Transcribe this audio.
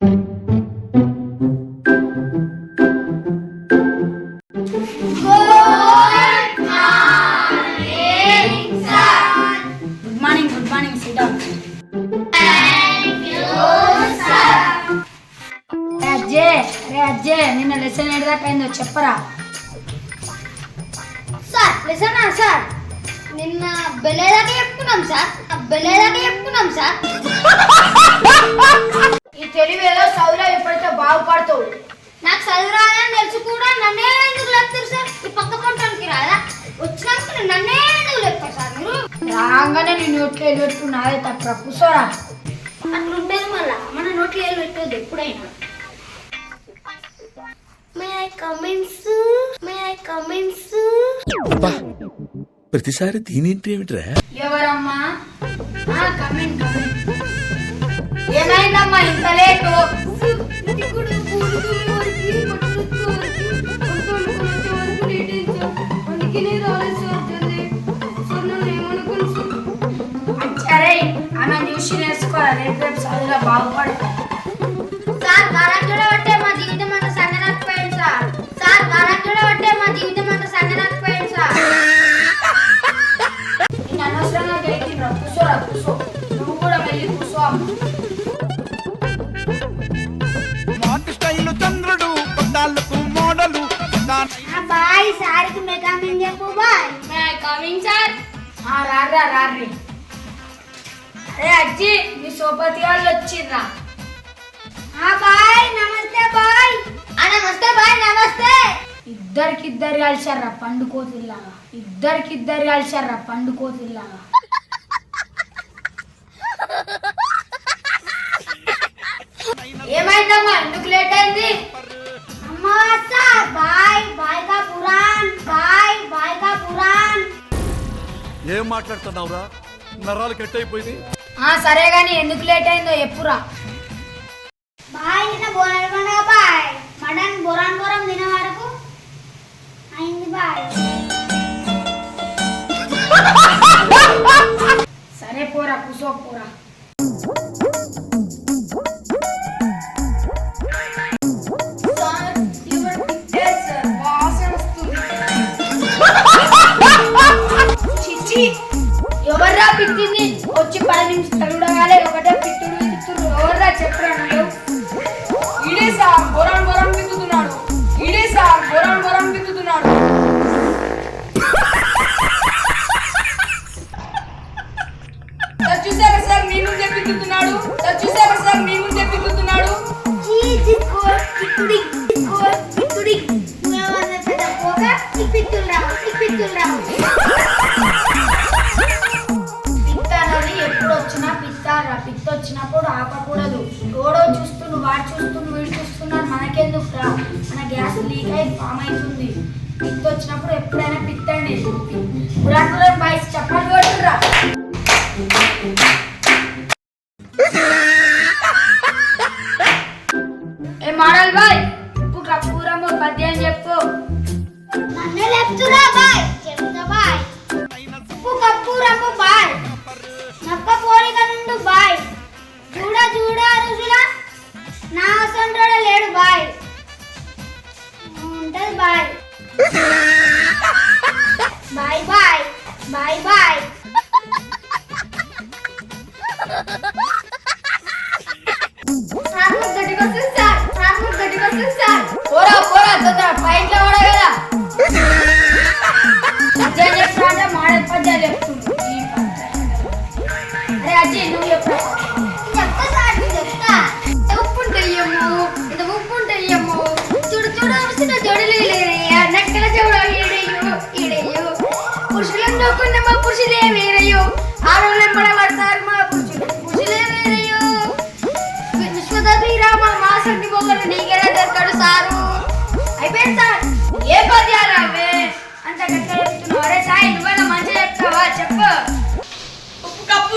Good morning sit down. అజ్జే నిన్న lesson ఏడాక అయిందో చెప్పరా? సార్ లెసనా సార్? నిన్న బెల్లేదాకా చెప్పుకున్నాం సార్. ఈ తెలివేదో చదువులో ఎప్పుడైతే బాగుపడతావు. నాకు చదువు రాదని తెలుసు కూడా నన్నే ఎందుకు లేపుతారు సార్? ఈ పక్క పంటానికి రాదా? వచ్చినాక నన్నే ఎందుకు లేపుతారు సార్ మీరు? రాగానే నీ నోట్లో వెళ్ళి పెట్టు, నాదే తప్ప కూర్చోరా. అట్లుంటేది మళ్ళా మన నోట్లో వెళ్ళి పెట్టదు ఎప్పుడైనా. May I come in, sir? ప్రతిసారి దీనింటి ఏమిట్రా? ఎవరమ్మా? కమింగ్. ఏమైందమ్మా ఇంత లేటు? అరే ఆమె చూసి నేర్చుకోరా, రేపు చదువుగా బాగుపడతా. సార్ గారంజుడ పట్టే మా జీవితం అంతా సంగనకపోయింది సార్. నేను అనవసరంగా గెలికిండ్రా. కూర్చో. నువ్వు కూడా వెళ్ళి కూర్చో. చంద్రుడు పద్దాలకు మోడలు బాయ్ సార్కి మే కమింగ్ చెప్పు బాయ్. May coming sir. రారీ. అరే అజ్జి మీ సోపతి వాళ్ళు వచ్చిర్రా. బాయ్ నమస్తే బాయ్. నమస్తే. ఇద్దరికిద్దరు కలిసారా పండుకోతుల్లాగా. ఏమైందమ్మా ఎందుకు లేట్ అయింది? అమ్మా సార్ బాయ్ కా పురాన్. ఏం మాట్లాడుతున్నావురా? నరాలు కట్ అయిపోయింది. సరే గాని ఎందుకు లేట్ అయిందో ఎప్పురా? బాయ్ నిన్న బోరాన్ పండుగ బాయ్. మటన్ బోరాన్ తినే వరకు అయింది బాయ్. సరే పోరా కూసో పోరా. ఎవర్రా పిట్టింది? వచ్చి 10 నిమిషాలు కూడా కాలే, ఒకటే పిట్టుడు. ఎవర్రా చెప్పరా? ఇడే సార్ బొరాన్ పిత్తుతున్నాడు. చూసారా సార్ మీ ముందే పిత్తుతున్నాడు. పిట్టుడి నువ్వేమన్నా పెద్ద పోక ఈ పిత్తులు రావు. ఎప్పుడు వచ్చినా పిత్త వచ్చినప్పుడు ఆపకూడదు. ఎవడో చూస్తూ వాడు చూస్తూ వీడు చూస్తున్నారు, మనకెందుకు రా? మన గ్యాస్ లీక్ అయి ఫామ్ అవుతుంది. పిత్త వచ్చినప్పుడు ఎప్పుడైనా పిత్తండి. పురాణులను బయట చెప్పాలి కొట్టురా. ఏ మోడల్ బాయ్ ఉప్పు కప్పూరము పద్యం చెప్పు. నన్నే లేపుతురా బాయ్. చెప్తా బాయ్. ఉప్పు కప్పూరము బాయ్. నక్క పోలిక నుండు బాయ్. చూడ రుజులా నా సొంటోడ లేడు బాయ్. ఉంటది బాయ్. బాయ్. సార్ ముద్దటికి వస్తుంది సార్. పోరా తొందర ఫైట్ లో కూడా కదా. పద్యాలు చెప్తా మోడల్ పద్యాలు చెప్తుంది. అరే అజ్జి నువ్వు చెప్పు. చెప్తా సార్ చెప్తా. ఉప్పు ఉంటాయేమో చూడు వస్తున్న జోడులు నక్కల చెవుడు ఈడయ్యో పురుషులను నోకుండా మా పురుషులే వేరయ్యో. ఆడవాళ్ళు పడబడతారు మా పురుషులే వేరయ్యో. విశ్వదీరామ మా సంటి మొగలు నీకెలా దొరకడు సారు. అయిపోయింది సార్. ఏ పద్యాలు అవే అంత గట్టిగా చెప్తున్నావు? అరే సాయి నువ్వైనా మంచిగా చెప్తావా? చెప్పు. ఉప్పు కప్పు